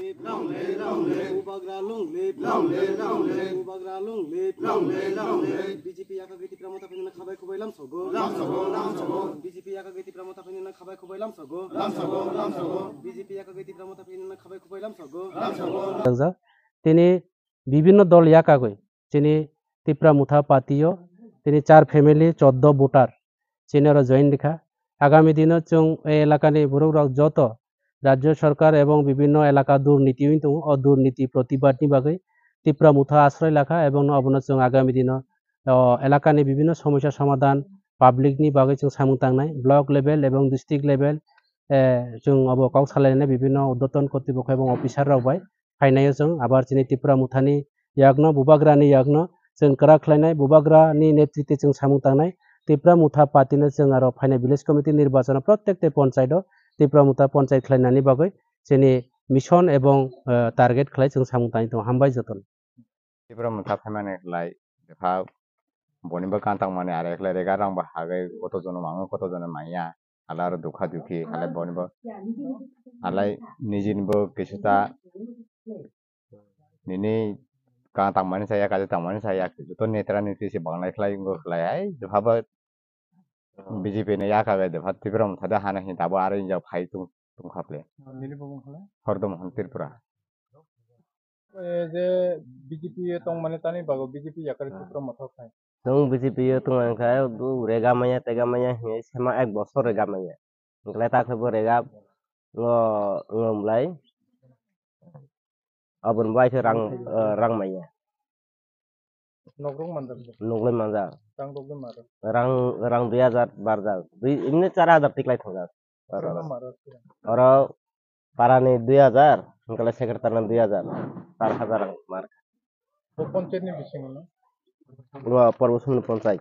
lip, ubagra long lip, ubagra long lip, BJP yakagiti pramota penina khabai khobailam sogo, BJP yakagiti pramota penina khabai khobailam sogo, BJP yakagiti pramota penina khabai khobailam sogo, তিনি বিভিন্ন দল ইয়াকাগৈ তিনি তিপ্রা মুথা পাতিও তিনি 4 family 14 voter চিনারা join লেখা আগামী দিনে जों এই এলাকানি বড়রা যত রাজ্য সরকার এবং বিভিন্ন এলাকা দুর্নীতি দङ ও দুর্নীতি প্রতিবাদনি বাগৈ তিপ্রা মুথা আশ্রয় লেখা এবং অবনো जों আগামী দিনে এলাকানি বিভিন্ন সমস্যা সমাধান পাবলিকনি বাগৈ जों সামু তাंनाय ব্লক লেভেল এবং ডিস্ট্রিক্ট লেভেল जों অবকাও সালাयनाय বিভিন্ন উদ্যতন কর্তৃপক্ষ এবং অফিসার রাवबाय फायनायाव जों आबार चिनि त्रिपुरा मुथानि यागनो बुबाग्रानि यागनो जों कराख्लायनाय बुबाग्रानि नेतृत्वे जों सामु तांनाय त्रिपुरा मुथा पार्टीनो जों आरो फायनाय विलेज कमिटि निर्वाचन प्रत्येकटे पन्चायतआव त्रिपुरा मुथा पन्चायत खालायनायनि बागै जोंनि मिशन एवं टारगेट खालाय जों सामु तांनाय दं हामबाय जतन त्रिपुरा मुथा फायमाने खालाय देखा बनिबो कांतां माने आरो खालाय रेगा रांबो हागै कतजन माङो कतजन माइया आलार दुखा दुखि हालाय बनिबो हालाय निजिनबो किसुता nini ka tamani saya kaje tamani saya juto netra niti si bangnai khlai ngo khlai ai jhaba BJP ne ya ka de phat tipram thada hana hi tabo are ja phai tung khaple nili bong khlai hordom han tripura যে BJP তং মানে তানি বাগো BJP ইয়াকারে tipram mathok khai जों BJP तंग खाय दु रेगा माया हे सेमा एक बছর रेगा माया ओंलाय ताखबो रेगा ngomlai abon bai ke rang maya nogrong mandar nuglai manja tang dogde mar rang 2000 barja imne 4000 tiklai thoga oro parani 2000 ngkala sekretarna 2000 4000 mar panchayat নি বিসিং না পর্বসুন পঞ্চায়েত